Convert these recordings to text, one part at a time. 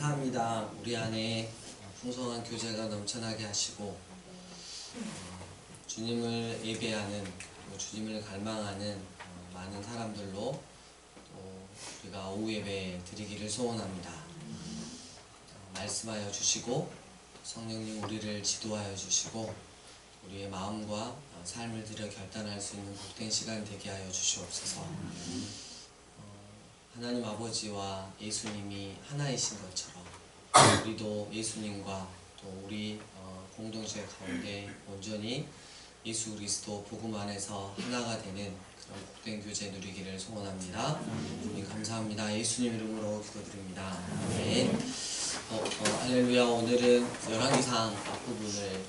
감사합니다. 우리 안에 풍성한 교제가 넘쳐나게 하시고 주님을 예배하는, 주님을 갈망하는 많은 사람들로 또 우리가 오후 예배 드리기를 소원합니다. 말씀하여 주시고 성령님 우리를 지도하여 주시고 우리의 마음과 삶을 들여 결단할 수 있는 복된 시간 되게 하여 주시옵소서. 하나님 아버지와 예수님이 하나이신 것처럼 우리도 예수님과 또 우리 공동체 가운데 온전히 예수 그리스도 복음 안에서 하나가 되는 그런 복된 교제 누리기를 소원합니다. 주님 감사합니다. 예수님 이름으로 기도드립니다. 아멘. 할렐루야. 오늘은 열왕기상 앞부분을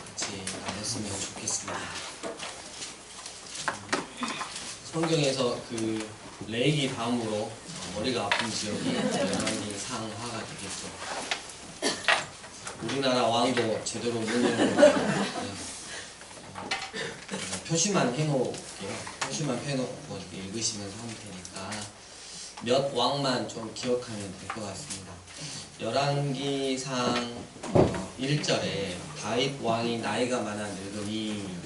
같이 나눴으면 좋겠습니다. 성경에서 그 레이기 다음으로 머리가 아픈 지역이 열왕기상하가 되겠죠. 우리나라 왕도 제대로 모르는 표시만 해놓을게요. 표시만 해놓고 읽으시면서 하면 되니까 몇 왕만 좀 기억하면 될 것 같습니다. 열왕기상 1절에 다윗 왕이 나이가 많아 늙으니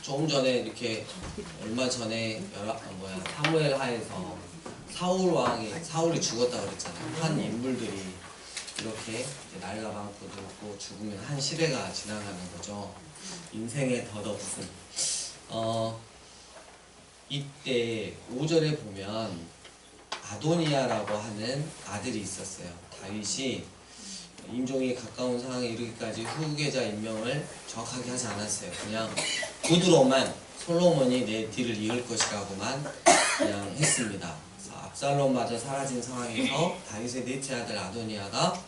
조금 전에 이렇게 얼마 전에 사무엘 하에서 사울이 죽었다 그랬잖아요. 한 인물들이 이렇게 나이가 많고 늙고 죽으면 한 시대가 지나가는 거죠. 인생의 덧없음. 이때 5절에 보면 아도니아라고 하는 아들이 있었어요. 다윗이 임종이 가까운 상황에 이르기까지 후계자 임명을 정확하게 하지 않았어요. 그냥 구두로만 솔로몬이 내 뒤를 이을 것이라고만 그냥 했습니다. 그래서 압살롬마저 사라진 상황에서 다윗의 넷째 아들 아도니아가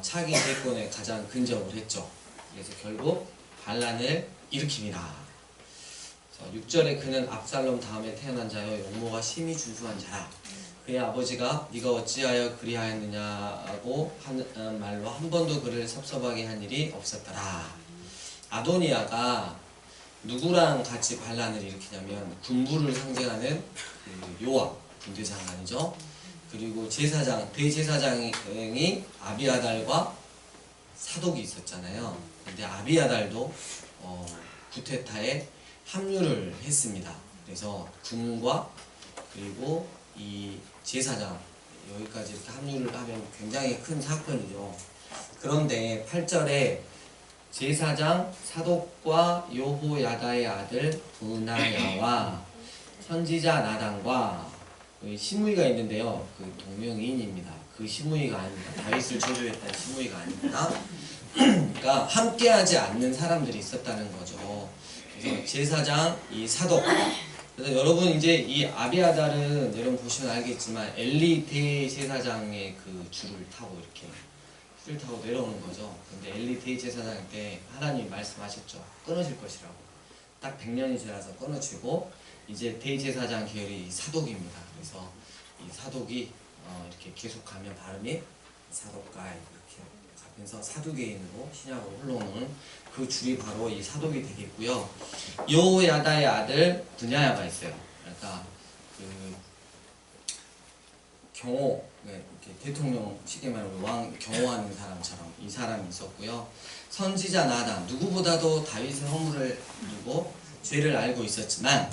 차기 대권에 가장 근접을 했죠. 그래서 결국 반란을 일으킵니다. 6절에 그는 압살롬 다음에 태어난 자여 용모가 심히 준수한 자라. 그의 아버지가 네가 어찌하여 그리하였느냐고 하는 말로 한 번도 그를 섭섭하게 한 일이 없었더라. 아도니아가 누구랑 같이 반란을 일으키냐면 군부를 상징하는 그 요압 군대장관이죠. 그리고 대제사장이 아비아달과 사독이 있었잖아요. 근데 아비아달도 구테타에 합류를 했습니다. 그래서 군과 그리고 이 제사장 여기까지 이렇게 합류를 하면 굉장히 큰 사건이죠. 그런데 8절에 제사장 사독과 여호야다의 아들 브나야와 선지자 나단과 시므이가 있는데요. 그 동명이인입니다. 그 시므이가 아닙니다. 다윗을 저주했던 시므이가 아닙니다. 그러니까 함께하지 않는 사람들이 있었다는 거죠. 그래서 제사장, 이 사독. 그래서 여러분 이제 이 아비아달은 여러분 보시면 알겠지만 엘리 대제사장의 그 줄을 타고 내려오는 거죠. 근데 엘리 대제사장 때 하나님이 말씀하셨죠. 끊어질 것이라고. 딱 100년이 지나서 끊어지고 이제 대제사장 계열이 사독입니다. 그래서 이 사독이 이렇게 계속하면 발음이 사독가 이렇게 가면서 사두개인으로 신약으로 흘러오는 그 줄이 바로 이 사독이 되겠고요. 여호야다의 아들 브냐야가 있어요. 그러니까 그 경호, 이렇게 대통령 쉽게 말하면 왕 경호하는 사람처럼 이 사람이 있었고요. 선지자 나단, 누구보다도 다윗의 허물을 두고 죄를 알고 있었지만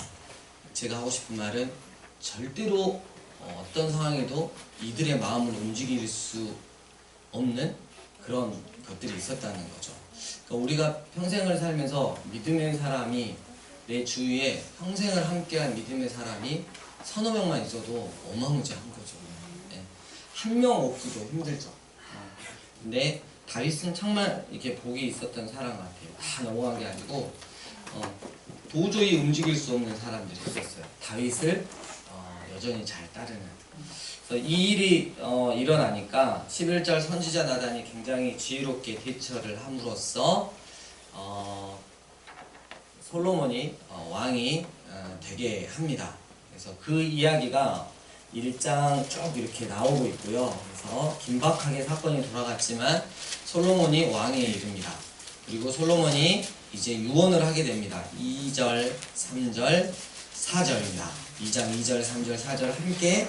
제가 하고 싶은 말은 절대로 어떤 상황에도 이들의 마음을 움직일 수 없는 그런 것들이 있었다는 거죠. 그러니까 우리가 평생을 살면서 믿음의 사람이 내 주위에 평생을 함께한 믿음의 사람이 서너 명만 있어도 어마무지한 거죠. 네. 한 명 없기도 힘들죠. 근데 다윗은 정말 이렇게 복이 있었던 사람 같아요. 다 넘어간 게 아니고 도저히 움직일 수 없는 사람들이 있었어요. 다윗을 여전히 잘 따르는. 그래서 이 일이 일어나니까 11절 선지자 나단이 굉장히 지혜롭게 대처를 함으로써 솔로몬이 왕이 되게 합니다. 그래서 그 이야기가 1장 쭉 이렇게 나오고 있고요. 그래서 긴박하게 사건이 돌아갔지만 솔로몬이 왕에 이릅니다. 그리고 솔로몬이 이제 유언을 하게 됩니다. 2절, 3절, 4절입니다. 2장 2절, 3절, 4절 함께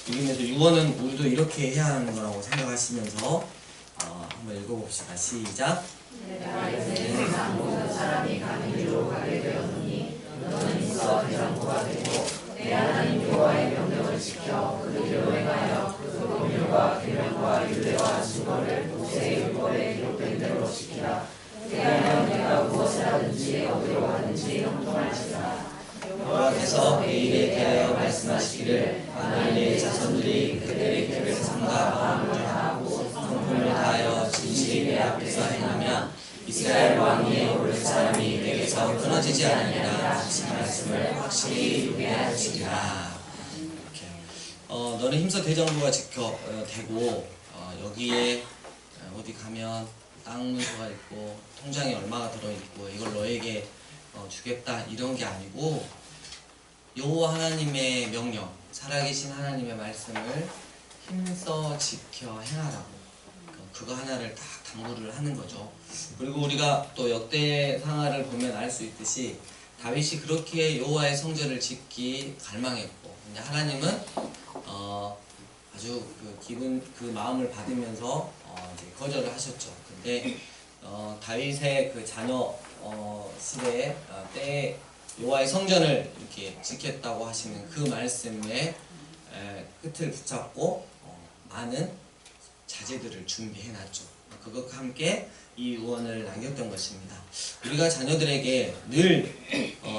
읽으면서 유언은 우리도 이렇게 해야 하는 거라고 생각하시면서 한번 읽어봅시다. 시작. 내가 이제 세상 모든 사람이 가는 길로 가게 되었으니 너는 있어 대장부가 되고 내 하나님 여호와의 명령을 지켜 그 길로 행하여 그 법률과 계명과 율례와 증거를 모세의 율법에 기록된 대로 지키라. 그리하면 내가 무엇을 하든지 어디로 가든지 형통할지라. 여호와께서 내일에 대하여 말씀하시기를 만일의 자손들이 그들의 길을 삼가 마음을 다하고 성품을 다하여 진실이 내 앞에서 행하면 이스라엘 왕위에 오를 사람이 내게서 끊어지지 않으리라 하신 말씀을 확실히 이루게 하시리라. 너는 힘써 대장부가 되고 여기에 어디 가면 땅 문서가 있고 통장에 얼마가 들어있고 이걸 너에게 주겠다 이런 게 아니고 여호와 하나님의 명령, 살아계신 하나님의 말씀을 힘써 지켜 행하라고 그거 하나를 딱 당부를 하는 거죠. 그리고 우리가 또 역대상하를 보면 알 수 있듯이 다윗이 그렇게 여호와의 성전을 짓기 갈망했고 근데 하나님은 아주 그 마음을 받으면서 이제 거절을 하셨죠. 근데 다윗의 그 자녀 시대에 때에 여호와의 성전을 이렇게 지켰다고 하시는 그 말씀의 끝을 붙잡고 많은 자제들을 준비해놨죠. 그것과 함께 이 유언을 남겼던 것입니다. 우리가 자녀들에게 늘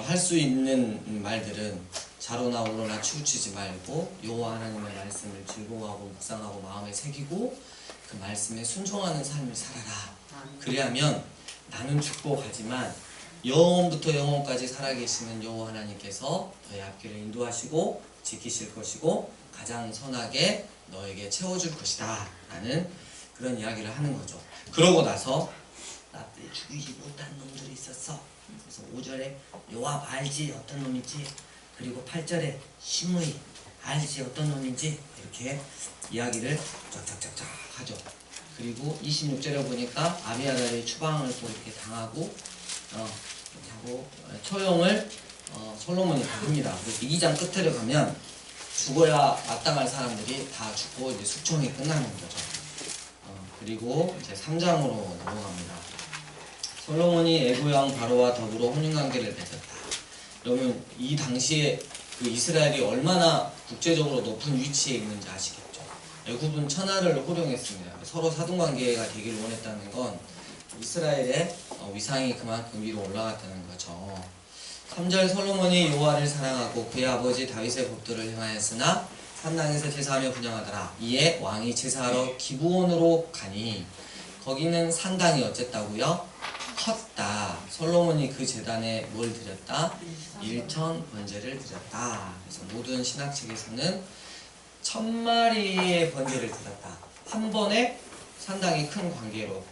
할 수 있는 말들은 자로나 우로나 치우치지 말고 여호와 하나님의 말씀을 즐거워하고 묵상하고 마음에 새기고 그 말씀에 순종하는 삶을 살아라. 그리하면 나는 죽고 가지만 영원부터 영원까지 살아계시는 여호와 하나님께서 너의 앞길을 인도하시고 지키실 것이고 가장 선하게 너에게 채워줄 것이다 라는 그런 이야기를 하는 거죠. 그러고 나서 나 때 죽이지 못한 놈들이 있었어. 그래서 5절에 요압 알지 어떤 놈인지, 그리고 8절에 시므이 알지 어떤 놈인지 이렇게 이야기를 쫙쫙쫙쫙 하죠. 그리고 26절에 보니까 아비아달이 추방을 또 이렇게 당하고 처형을 솔로몬이 합니다. 그래서 2장 끝으로 가면 죽어야 마땅할 사람들이 다 죽고 이제 숙청이 끝나는 거죠. 그리고 이제 3장으로 넘어갑니다. 솔로몬이 애굽왕 바로와 더불어 혼인관계를 맺었다. 그러면 이 당시에 그 이스라엘이 얼마나 국제적으로 높은 위치에 있는지 아시겠죠? 애굽은 천하를 호령했습니다. 서로 사돈관계가 되길 원했다는 건 이스라엘의 위상이 그만큼 위로 올라갔다는 거죠. 3절 솔로몬이 여호와를 사랑하고 그의 아버지 다윗의 법도를 행하였으나 산당에서 제사하며 분향하더라. 이에 왕이 제사하러 기브온으로 가니 거기는 산당이 어쨌다고요? 컸다. 솔로몬이 그 제단에 뭘 드렸다? 1천 번제를 드렸다. 그래서 모든 신학책에서는 1000마리의 번제를 드렸다. 한 번에 상당히 큰 관계로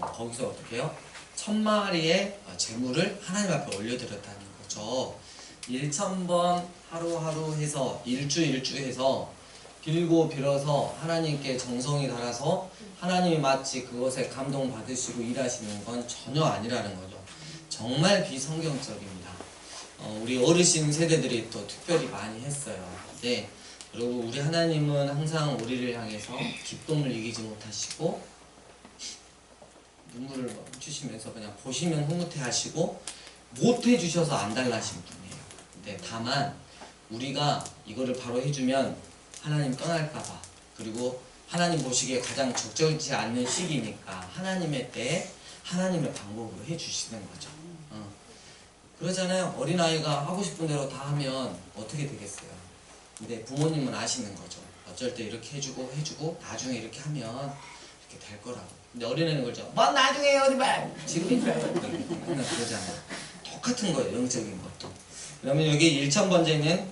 거기서 어떻게 해요? 1000마리의 제물을 하나님 앞에 올려드렸다는 거죠. 1000번 하루하루 해서 일주 해서 빌고 빌어서 하나님께 정성이 달아서 하나님이 마치 그것에 감동받으시고 일하시는 건 전혀 아니라는 거죠. 정말 비성경적입니다. 우리 어르신 세대들이 또 특별히 많이 했어요. 근데 그리고 우리 하나님은 항상 우리를 향해서 기쁨을 이기지 못하시고 눈물을 멈추시면서 그냥 보시면 흐뭇해 하시고 못해 주셔서 안 달라신 분이에요. 근데 다만 우리가 이거를 바로 해주면 하나님 떠날까봐, 그리고 하나님 보시기에 가장 적절치 않는 시기니까 하나님의 때에 하나님의 방법으로 해주시는 거죠. 그러잖아요. 어린아이가 하고 싶은 대로 다 하면 어떻게 되겠어요? 근데 부모님은 아시는 거죠. 어쩔 때 이렇게 해주고 나중에 이렇게 하면 이렇게 될 거라고. 근데 어린애는 그러죠. 뭐 나중에 어디 봐! 지금 맨날 그러잖아요. 똑같은 거예요. 영적인 것도. 그러면 여기 1,000번제는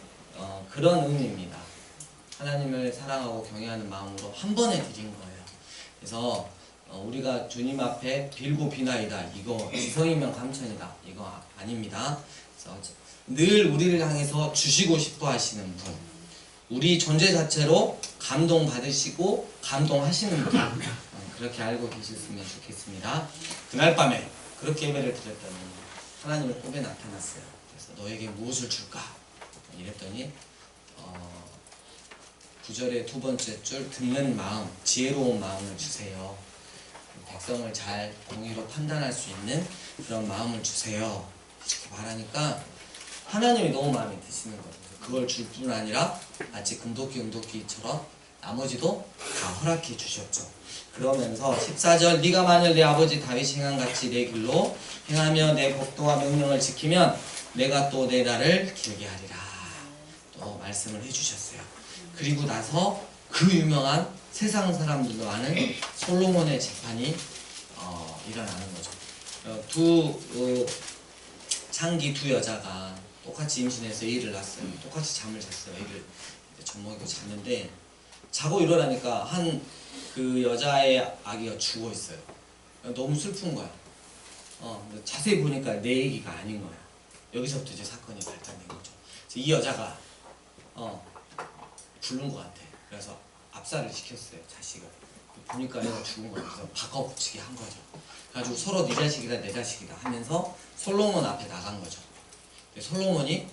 그런 의미입니다. 하나님을 사랑하고 경외하는 마음으로 한 번에 드린 거예요. 그래서 우리가 주님 앞에 빌고 비나이다, 이거 지성이면 감천이다, 이거 아닙니다. 그래서 늘 우리를 향해서 주시고 싶어 하시는 분, 우리 존재 자체로 감동받으시고 감동하시는 분, 그렇게 알고 계셨으면 좋겠습니다. 그날 밤에 그렇게 예배를 드렸더니 하나님의 꿈에 나타났어요. 그래서 너에게 무엇을 줄까? 이랬더니 9절의 두 번째 줄 듣는 마음, 지혜로운 마음을 주세요. 백성을 잘 공의로 판단할 수 있는 그런 마음을 주세요. 이렇게 말하니까 하나님이 너무 마음에 드시는 거예요. 그걸 줄 뿐 아니라 마치 금도끼처럼 나머지도 다 허락해 주셨죠. 그러면서 14절 네가 만일 내 아버지 다윗이 행한 같이 내 길로 행하며 내 법도와 명령을 지키면 내가 또 내 날을 길게 하리라. 또 말씀을 해주셨어요. 그리고 나서 그 유명한 세상 사람들도 아는 솔로몬의 재판이 일어나는 거죠. 창기 두 여자가 똑같이 임신해서 애를 낳았어요. 똑같이 잠을 잤어요. 애를 젖먹이고 잤는데 자고 일어나니까 그 여자의 아기가 죽어 있어요. 너무 슬픈 거야. 자세히 보니까 내 얘기가 아닌 거야. 여기서부터 이제 사건이 발단된 거죠. 이 여자가 굶는 것 같아. 그래서 압살을 시켰어요. 자식을. 보니까 얘가 죽은 거야. 그래서 바꿔붙이게 한 거죠. 그래가지고 서로 네 자식이다 내 자식이다 하면서 솔로몬 앞에 나간 거죠. 솔로몬이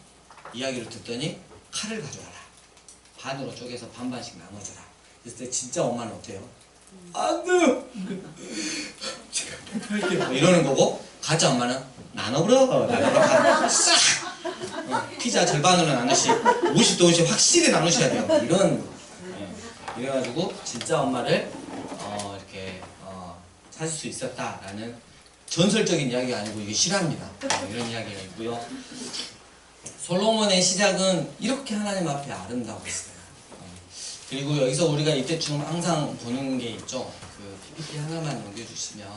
이야기를 듣더니 칼을 가져와라. 반으로 쪼개서 반반씩 나눠줘라. 그랬을 때 진짜 엄마는 어때요? 안 돼! 제가 할게요. 뭐 이러는 거고 가짜 엄마는 나눠버려. 피자 절반으로 나누시 50도 50 확실히 나누셔야 돼요. 이래가지고 진짜 엄마를 이렇게 찾을 수 있었다라는 전설적인 이야기가 아니고 이게 실화입니다. 이런 이야기가 있고요. 솔로몬의 시작은 이렇게 하나님 앞에 아름다웠어요. 그리고 여기서 우리가 이때쯤 항상 보는 게 있죠. 그 PPT 하나만 넘겨주시면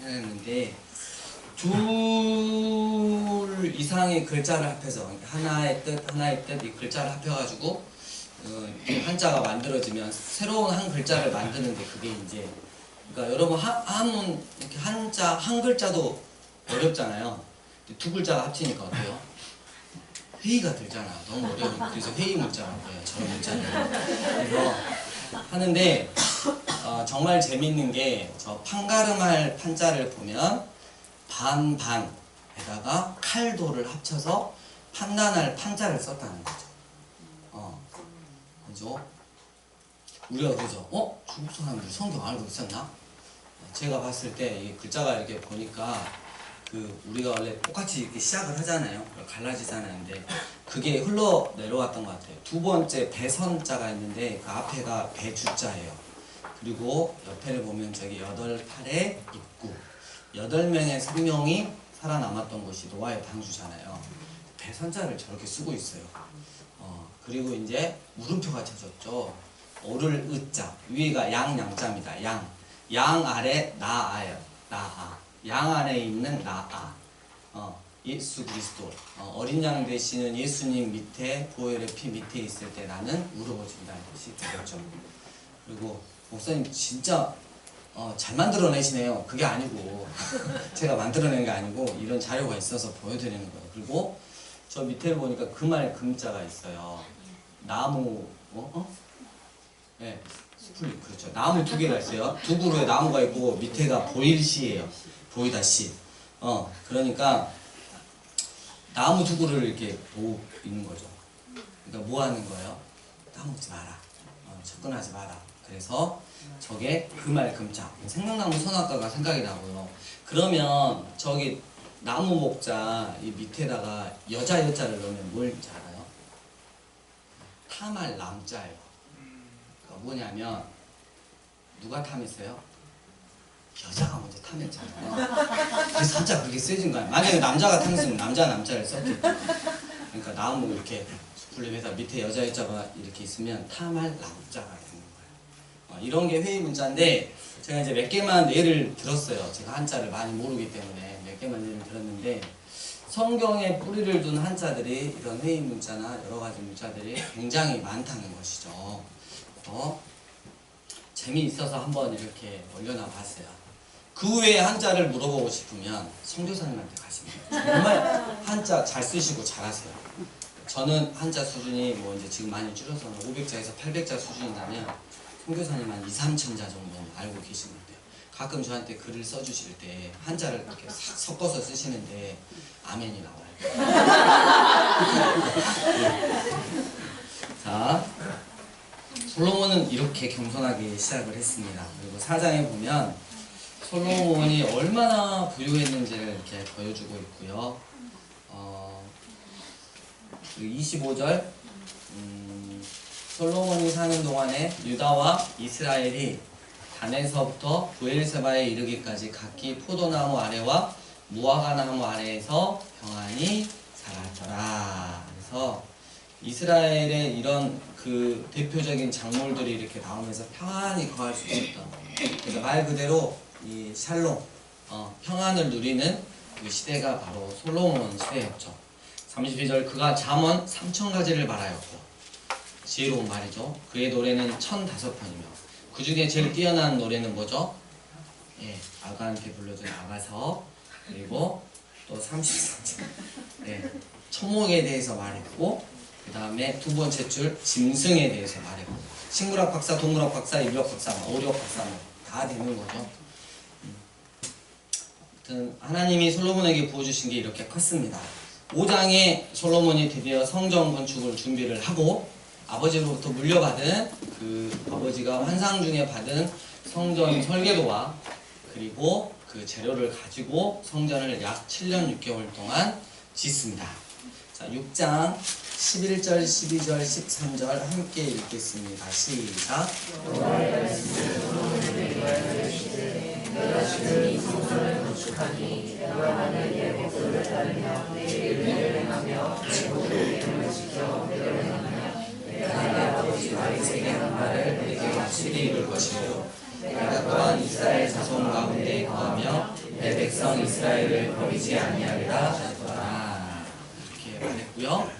했는데 둘 이상의 글자를 합해서 하나의 뜻 이 글자를 합해가지고 한자가 만들어지면 새로운 한 글자를 만드는데 그게 이제 그러니까 여러분 한문 이렇게 한자 한 글자도 어렵잖아요. 두 글자가 합치니까 어때요? 회의가 들잖아. 너무 어려우니까. 그래서 회의 문자라고 해요. 저런 문자는. 그래서 하는데 정말 재밌는 게 저 판가름할 판자를 보면 반반에다가 칼도를 합쳐서 판단할 판자를 썼다는 거죠. 그죠? 우리가 그래서 중국 사람들 성경 알고 있었나? 제가 봤을 때 이 글자가 이렇게 보니까 우리가 원래 똑같이 이렇게 시작을 하잖아요. 갈라지잖아요. 근데 그게 흘러 내려왔던 것 같아요. 두 번째 배선자가 있는데 그 앞에가 배주자예요. 그리고 옆에를 보면 저기 8, 8에 입구 8명의 생명이 살아남았던 것이 노아의 방주잖아요. 배선자를 저렇게 쓰고 있어요. 그리고 이제 물음표가 쳐졌죠. 오를 으자 위가 양자입니다. 양 아래 나아예요. 나아. 양 안에 있는 나아. 예수 그리스도. 어린 양 되시는 예수님 밑에 보혈의 피 밑에 있을 때 나는 울어버진다는 뜻이 되겠죠. 그리고 목사님 진짜 잘 만들어내시네요. 그게 아니고 제가 만들어낸 게 아니고 이런 자료가 있어서 보여드리는 거예요. 그리고 저 밑에 보니까 금알 금자가 있어요. 나무 네, 스플릿 그렇죠. 나무 두 개가 있어요. 두 그루에 나무가 있고 밑에가 보일시예요. 보이다시. 그러니까 나무 두 그루를 이렇게 보고 있는 거죠. 그러니까 뭐 하는 거예요? 따먹지 마라. 접근하지 마라. 그래서 저게 금알 금자. 생명나무 선악과가 생각이 나고요. 그러면 저기 나무 목자 이 밑에다가 여자를 넣으면 뭘지 알아요? 탐할 남자예요. 그러니까 뭐냐면 누가 탐했어요? 여자가 먼저 탐했잖아요. 그래서 한자 그렇게 쓰여진 거야. 만약에 남자가 탐했으면 남자를 썼겠죠. 그러니까 나무 이렇게 숯불립에다 밑에 여자가 이렇게 있으면 탐할 남자가 되는 거예요. 이런 게 회의 문자인데 제가 이제 몇 개만 예를 들었어요. 제가 한자를 많이 모르기 때문에 몇 개만 예를 들었는데 성경에 뿌리를 둔 한자들이 이런 회의 문자나 여러 가지 문자들이 굉장히 많다는 것이죠. 재미있어서 한번 이렇게 올려놔 봤어요. 그 외에 한자를 물어보고 싶으면 선교사님한테 가시면 돼요. 정말 한자 잘 쓰시고 잘하세요. 저는 한자 수준이 뭐 이제 지금 많이 줄여서 500자에서 800자 수준이라면 선교사님 한 2, 3천 자 정도는 알고 계시는 것 같아요. 가끔 저한테 글을 써주실 때 한자를 이렇게 싹 섞어서 쓰시는데 아멘이 나와요. 자, 솔로몬은 이렇게 겸손하게 시작을 했습니다. 그리고 4장에 보면 솔로몬이 얼마나 부유했는지를 이렇게 보여주고 있고요. 그 25절 솔로몬이 사는 동안에 유다와 이스라엘이 단에서부터 부엘세바에 이르기까지 각기 포도나무 아래와 무화과나무 아래에서 평안히 살았더라. 그래서 이스라엘의 이런 그 대표적인 작물들이 이렇게 나오면서 평안히 거할 수 있었던, 그래서 말 그대로 이 샬롬, 평안을 누리는 그 시대가 바로 솔로몬 시대였죠. 32절 그가 잠언 3000가지를 말하였고, 지혜로운 말이죠. 그의 노래는 1005편이며 그 중에 제일 뛰어난 노래는 뭐죠? 예, 아가한테 불러준 아가서, 그리고 또 33절 천목에 대해서 말했고, 그 다음에 두 번째 줄 짐승에 대해서 말했고, 식물학 박사, 동물학 박사, 인류학 박사, 오류학 박사 다 되는 거죠. 아무튼 하나님이 솔로몬에게 부어주신 게 이렇게 컸습니다. 5장에 솔로몬이 드디어 성전 건축을 준비를 하고, 아버지로부터 물려받은 그 아버지가 환상 중에 받은 성전 설계도와 그리고 그 재료를 가지고 성전을 약 7년 6개월 동안 짓습니다. 자, 6장 11절, 12절, 13절 함께 읽겠습니다. 시작. 내가 아버지 다윗에게 한 말을 내게 확실히 이룰 것이요 내가 또한 이스라엘 자손 가운데 거하며 내 백성 이스라엘을 버리지 아니하리라 하였더라. 이렇게 말했고요.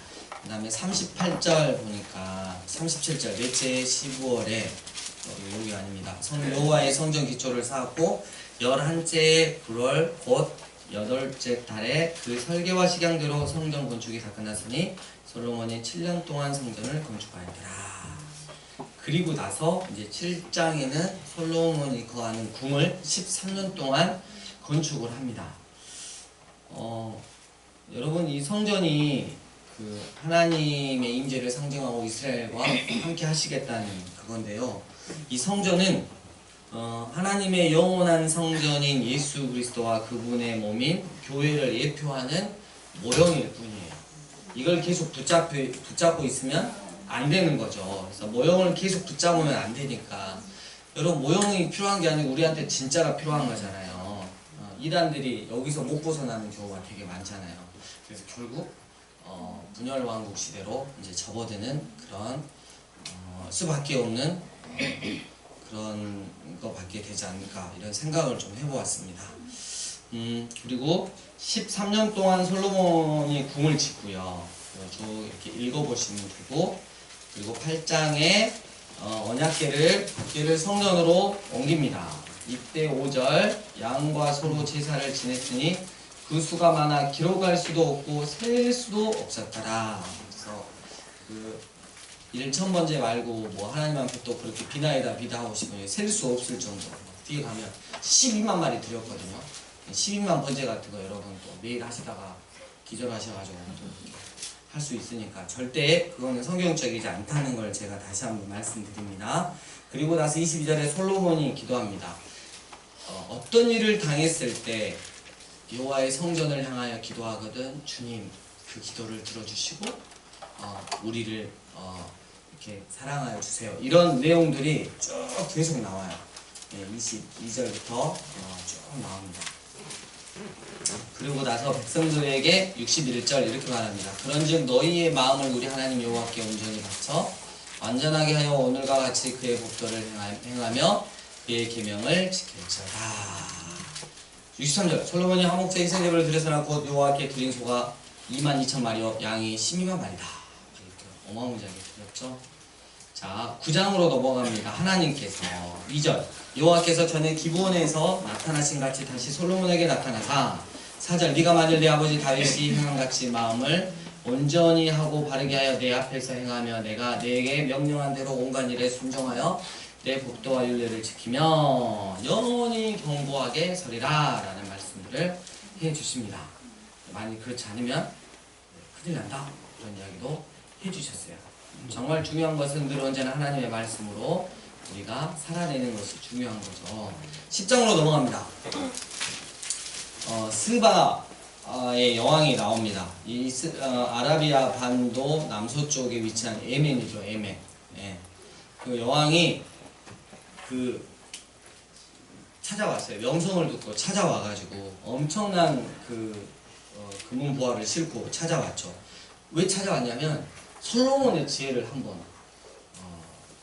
그 다음에 38절 보니까 37절 넷째 15월에 여기 아닙니다. 여호와의 성전 기초를 쌓았고 11째 9월 곧 8째 달에 그 설계와 식양대로 성전 건축이 다 끝났으니 솔로몬이 7년 동안 성전을 건축하였더라. 그리고 나서 이제 7장에는 솔로몬이 거하는 궁을 13년 동안 건축을 합니다. 여러분 이 성전이 그 하나님의 임재를 상징하고 이스라엘과 함께 하시겠다는 그건데요. 이 성전은 하나님의 영원한 성전인 예수 그리스도와 그분의 몸인 교회를 예표하는 모형일 뿐이에요. 이걸 계속 붙잡고 있으면 안 되는 거죠. 그래서 모형을 계속 붙잡으면 안 되니까, 여러분 모형이 필요한 게 아니고 우리한테 진짜가 필요한 거잖아요. 이단들이 여기서 못 벗어나는 경우가 되게 많잖아요. 그래서 결국 분열왕국 시대로 이제 접어드는 그런 수밖에 없는 그런 거밖에 되지 않을까, 이런 생각을 좀 해보았습니다. 그리고 13년 동안 솔로몬이 궁을 짓고요. 쭉 이렇게 읽어보시면 되고, 그리고 8장에 언약궤를 성전으로 옮깁니다. 이때 5절 양과 소로 제사를 지냈으니 그 수가 많아 기록할 수도 없고 셀 수도 없었더라. 그래서 그 1000번째 말고 뭐 하나님 앞에 또 그렇게 비나이다 비다하고 싶으면 셀 수 없을 정도로 뒤에 가면 12만 마리 드렸거든요. 12만 번째 같은 거 여러분 또 매일 하시다가 기절하셔가지고 또 할 수 있으니까 절대 그거는 성경적이지 않다는 걸 제가 다시 한번 말씀드립니다. 그리고 나서 22절에 솔로몬이 기도합니다. 어떤 일을 당했을 때 여호와의 성전을 향하여 기도하거든 주님 그 기도를 들어주시고 우리를 이렇게 사랑하여 주세요. 이런 내용들이 쭉 계속 나와요. 22절부터 쭉 나옵니다. 그리고 나서 백성들에게 61절 이렇게 말합니다. 그런즉 너희의 마음을 우리 하나님 여호와께 온전히 바쳐 완전하게 하여 오늘과 같이 그의 법도를 행하며 그의 계명을 지킬지어다. 63절 솔로몬이 화목제 희생제물을 드렸으나 곧 여호와께 드린 소가 22,000마리요 양이 12만 마리다. 이렇게 어마무지하게 드렸죠. 자, 9장으로 넘어갑니다. 하나님께서 2절 여호와께서 전에 기브온에서 나타나신 같이 다시 솔로몬에게 나타나사 4절 네가 만일 내 아버지 다윗이 행한같이 마음을 온전히 하고 바르게 하여 내 앞에서 행하며 내가 네게 명령한 대로 온갖 일에 순종하여 내 법도와 윤례를 지키며 영원히 견고하게 서리라 라는 말씀들을 해주십니다. 만약 그렇지 않으면 큰일 난다 그런 이야기도 해주셨어요. 정말 중요한 것은 늘 언제나 하나님의 말씀으로 우리가 살아내는 것이 중요한 거죠. 10장으로 넘어갑니다. 스바의 여왕이 나옵니다. 아라비아 반도 남서쪽에 위치한 예멘이죠. 예멘. 예. 그 여왕이 찾아왔어요. 명성을 듣고 찾아와가지고 엄청난 금은 보화를 싣고 찾아왔죠. 왜 찾아왔냐면 솔로몬의 지혜를 한번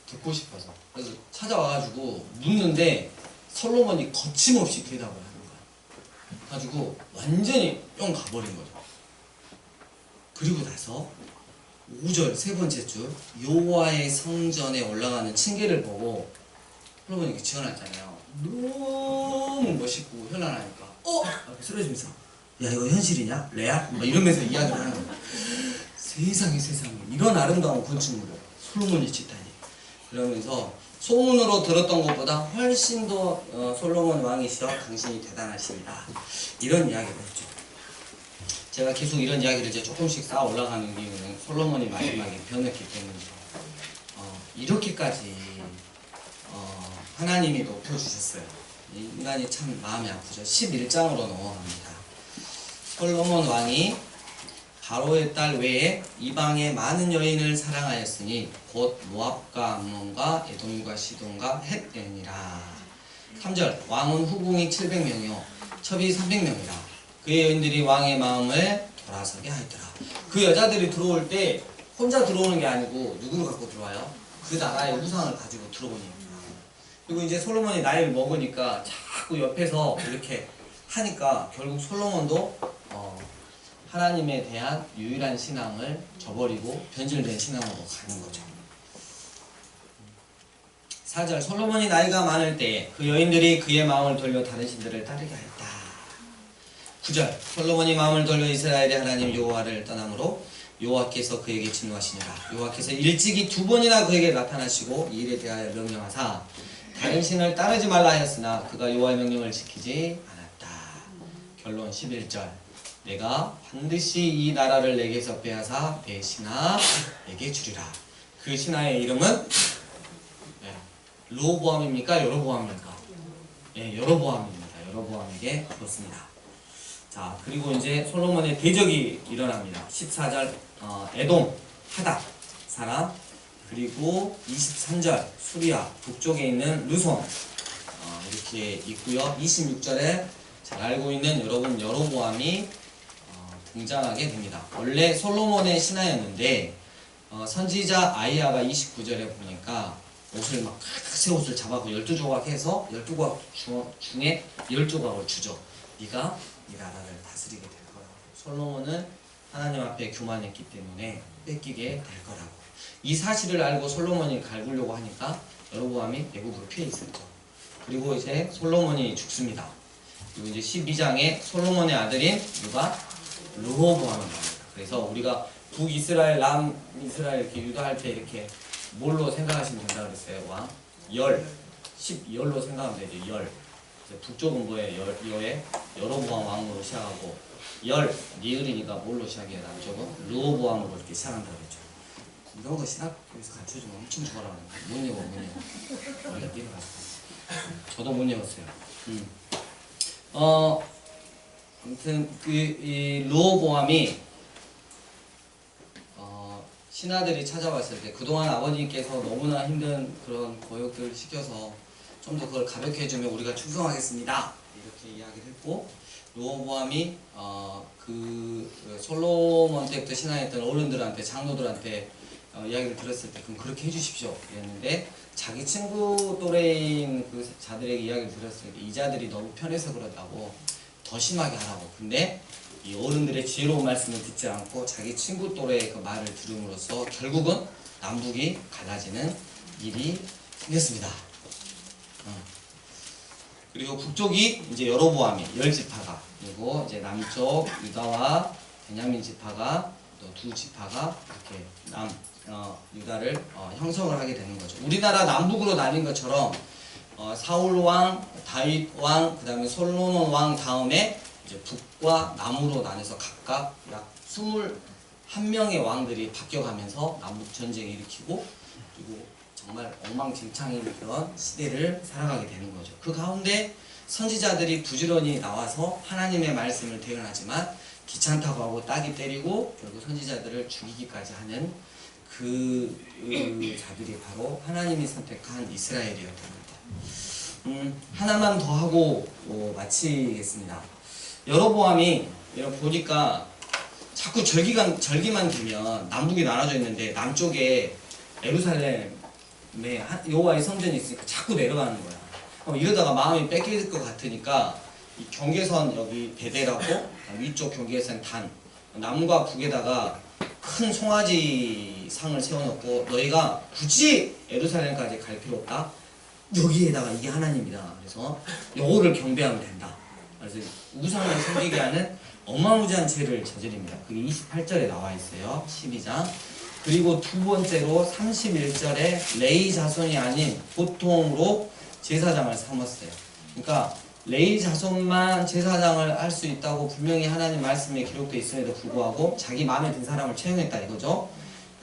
듣고 싶어서. 그래서 찾아와가지고 묻는데 솔로몬이 거침없이 대답을 하는 거야. 가지고 완전히 뿅 가버린 거죠. 그리고 나서 5절 세 번째 줄 여호와의 성전에 올라가는 층계를 보고 솔로몬이 이렇게 지어놨잖아요. 너무 멋있고 현란하니까 이렇게 쓰러지면서 야 이거 현실이냐? 레알? 막 이러면서 이야기를 하는 거야. 세상에 이런 아름다운 건축물을 솔로몬이 짓다니. 그러면서 소문으로 들었던 것보다 훨씬 더 솔로몬 왕이시여 당신이 대단하십니다. 이런 이야기를 했죠. 제가 계속 이런 이야기를 이제 조금씩 쌓아 올라가는 이유는 솔로몬이 마지막에 변했기 때문이죠. 이렇게까지 하나님이 높여주셨어요. 인간이 참 마음이 아프죠. 11장으로 넘어갑니다. 솔로몬 왕이 바로의 딸 외에 이방의 많은 여인을 사랑하였으니 곧 모압과 암몬과 에돔과 시돈과 헷이니라. 3절 왕은 후궁이 700명이요 첩이 300명이라. 그의 여인들이 왕의 마음을 돌아서게 하였더라. 그 여자들이 들어올 때 혼자 들어오는 게 아니고 누구를 갖고 들어와요? 그 나라의 우상을 가지고 들어오니까. 그리고 이제 솔로몬이 나이를 먹으니까 자꾸 옆에서 이렇게 하니까 결국 솔로몬도 하나님에 대한 유일한 신앙을 저버리고 변질된 신앙으로 가는 거죠. 4절 솔로몬이 나이가 많을 때에 그 여인들이 그의 마음을 돌려 다른 신들을 따르게 하였다. 9절 솔로몬이 마음을 돌려 이스라엘의 하나님 여호와를 떠나므로 여호와께서 그에게 진노하시니라. 여호와께서 일찍이 2번이나 그에게 나타나시고 이 일에 대하여 명령하사 다른 신을 따르지 말라 하였으나 그가 여호와의 명령을 지키지 않았다. 결론 11절 내가 반드시 이 나라를 내게서 빼앗아 내 신하에게 주리라. 그 신하의 이름은 르호보암입니까? 여로보암입니까? 여로보암입니다. 여로보암에게 줬습니다. 자, 그리고 이제 솔로몬의 대적이 일어납니다. 14절 에돔 하닷 사람, 그리고 23절 수리아 북쪽에 있는 르손 이렇게 있고요. 26절에 잘 알고 있는 여러분 여로보암이 등장하게 됩니다. 원래 솔로몬의 신하였는데 선지자 아이야가 29절에 보니까 옷을 막 가득 새 옷을 잡아서 12조각 해서 12조각 중에 10조각을 주죠. 네가 이 나라를 다스리게 될 거라고. 솔로몬은 하나님 앞에 교만했기 때문에 뺏기게 될 거라고. 이 사실을 알고 솔로몬이 갈구려고 하니까 여로보암이 외국으로 피해 있었죠. 그리고 이제 솔로몬이 죽습니다. 그리고 이제 12장에 솔로몬의 아들인 누가? 르호보암이 나옵니다. 그래서 우리가 북이스라엘, 남이스라엘 이렇게 유다할 때 이렇게 뭘로 생각하시면 된다고 그랬어요? 왕? 열. 10열로 생각하면 되죠. 열. 북쪽은 뭐예요? 여로보암 왕으로 시작하고 열, 니을이니까 뭘로 시작해요? 남쪽은? 르호보암으로 이렇게 시작한다고 그랬죠. 이런 거 신학교에서 가르쳐주면 엄청 좋아하는데 못 외워. 원래 뛰어갔어요. 저도 못 외웠어요. 아무튼 이 르호보암이 신하들이 찾아왔을 때 그동안 아버님께서 너무나 힘든 그런 고역들을 시켜서 좀 더 그걸 가볍게 해주면 우리가 충성하겠습니다 이렇게 이야기를 했고, 르호보암이 그 솔로몬 때부터 신하였던 어른들한테 장로들한테 이야기를 들었을 때 그럼 그렇게 해주십시오 이랬는데, 자기 친구 또래인 그 자들에게 이야기를 들었을 때 이 자들이 너무 편해서 그렇다고 더 심하게 하라고. 근데 이 어른들의 지혜로운 말씀을 듣지 않고 자기 친구 또래의 그 말을 들음으로써 결국은 남북이 갈라지는 일이 생겼습니다. 그리고 북쪽이 이제 여로보암이 10지파가, 그리고 이제 남쪽 유다와 베냐민 지파가 또 2지파가 이렇게 유다를 형성을 하게 되는 거죠. 우리나라 남북으로 나뉜 것처럼 사울 왕, 다윗 왕, 그 다음에 솔로몬 왕 다음에 이제 북과 남으로 나눠서 각각 약 21명의 왕들이 바뀌어가면서 남북 전쟁을 일으키고 그리고 정말 엉망진창인 그런 시대를 살아가게 되는 거죠. 그 가운데 선지자들이 부지런히 나와서 하나님의 말씀을 대언하지만 귀찮다고 하고 따기 때리고 결국 선지자들을 죽이기까지 하는 그 자들이 바로 하나님이 선택한 이스라엘이었답니다. 하나만 더 하고 마치겠습니다. 여로보암이 보니까 자꾸 절기만 되면 남북이 나눠져 있는데 남쪽에 예루살렘에 여호와의 성전이 있으니까 자꾸 내려가는 거야. 이러다가 마음이 뺏길 것 같으니까 이 경계선 여기 베델하고 위쪽 경계선 단 남과 북에다가 큰 송아지 상을 세워놓고 너희가 굳이 예루살렘까지 갈 필요 없다. 여기에다가 이게 하나님이다. 그래서 여호를 경배하면 된다. 그래서 우상을 섬기게 하는 어마무지한 죄를 저지릅니다. 그게 28절에 나와 있어요. 12장. 그리고 두 번째로 31절에 레위 자손이 아닌 보통으로 제사장을 삼았어요. 그러니까 레위 자손만 제사장을 할 수 있다고 분명히 하나님 말씀에 기록되어 있음에도 불구하고 자기 마음에 든 사람을 채용했다 이거죠.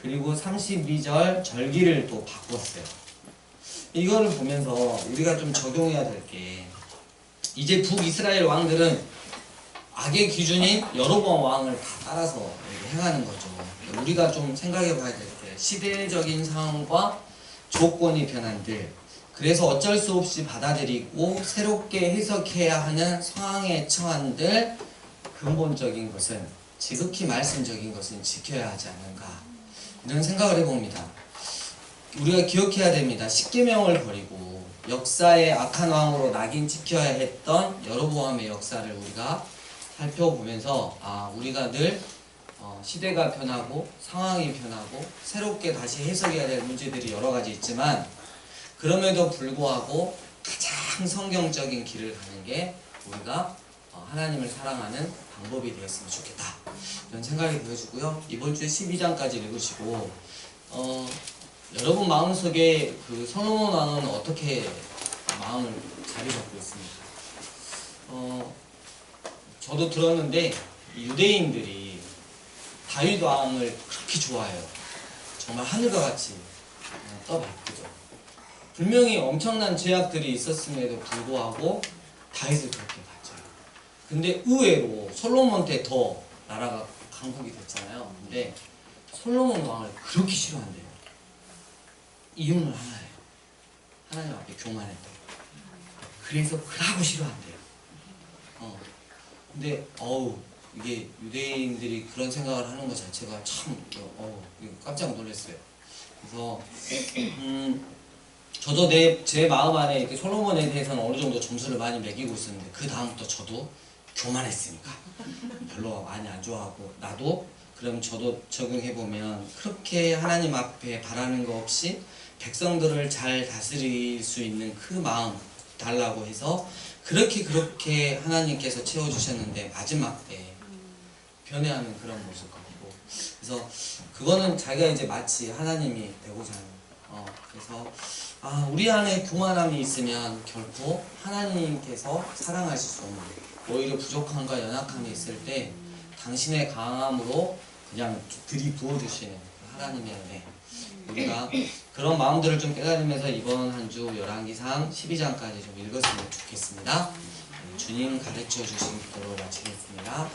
그리고 32절 절기를 또 바꿨어요. 이거를 보면서 우리가 좀 적용해야 될 게 이제 북이스라엘 왕들은 악의 기준인 여로보암 왕을 다 따라서 행하는 거죠. 우리가 좀 생각해 봐야 될 게 시대적인 상황과 조건이 변한들 그래서 어쩔 수 없이 받아들이고 새롭게 해석해야 하는 상황에 처한들 근본적인 것은 지극히 말씀적인 것은 지켜야 하지 않는가 이런 생각을 해봅니다. 우리가 기억해야 됩니다. 십계명을 버리고 역사의 악한 왕으로 낙인 찍혀야 했던 여로보암의 역사를 우리가 살펴보면서 우리가 늘 시대가 변하고 상황이 변하고 새롭게 다시 해석해야 될 문제들이 여러 가지 있지만 그럼에도 불구하고 가장 성경적인 길을 가는 게 우리가 하나님을 사랑하는 방법이 되었으면 좋겠다 이런 생각이 들어지고요. 이번 주에 12장까지 읽으시고 여러분 마음속에 그 솔로몬 왕은 어떻게 마음을 자리 잡고 있습니까? 저도 들었는데 유대인들이 다윗 왕을 그렇게 좋아해요. 정말 하늘과 같이 떠받들죠. 분명히 엄청난 죄악들이 있었음에도 불구하고 다윗을 그렇게 봤죠. 근데 의외로 솔로몬 때 더 나라가 강국이 됐잖아요. 근데 솔로몬 왕을 그렇게 싫어한대요. 이유는 하나예요. 하나님 앞에 교만했다. 그래서 그하고 싫어한대요. 근데 이게 유대인들이 그런 생각을 하는 것 자체가 참 깜짝 놀랐어요. 그래서 저도 제 마음 안에 이렇게 솔로몬에 대해서는 어느 정도 점수를 많이 매기고 있었는데 그 다음부터 저도 교만했으니까 별로 많이 안 좋아하고 나도 그럼 저도 적용해보면 그렇게 하나님 앞에 바라는 거 없이 백성들을 잘 다스릴 수 있는 그 마음 달라고 해서 그렇게 하나님께서 채워주셨는데 마지막 때 변해하는 그런 모습 같고 그래서 그거는 자기가 이제 마치 하나님이 되고자 하는 그래서 우리 안에 교만함이 있으면 결코 하나님께서 사랑하실 수 없는 오히려 부족함과 연약함이 있을 때 당신의 강함으로 그냥 들이부어주시는 하나님의 은혜 우리가 그런 마음들을 좀 깨달으면서 이번 한 주 열왕기상 12장까지 좀 읽었으면 좋겠습니다. 주님 가르쳐 주신 기도로 마치겠습니다.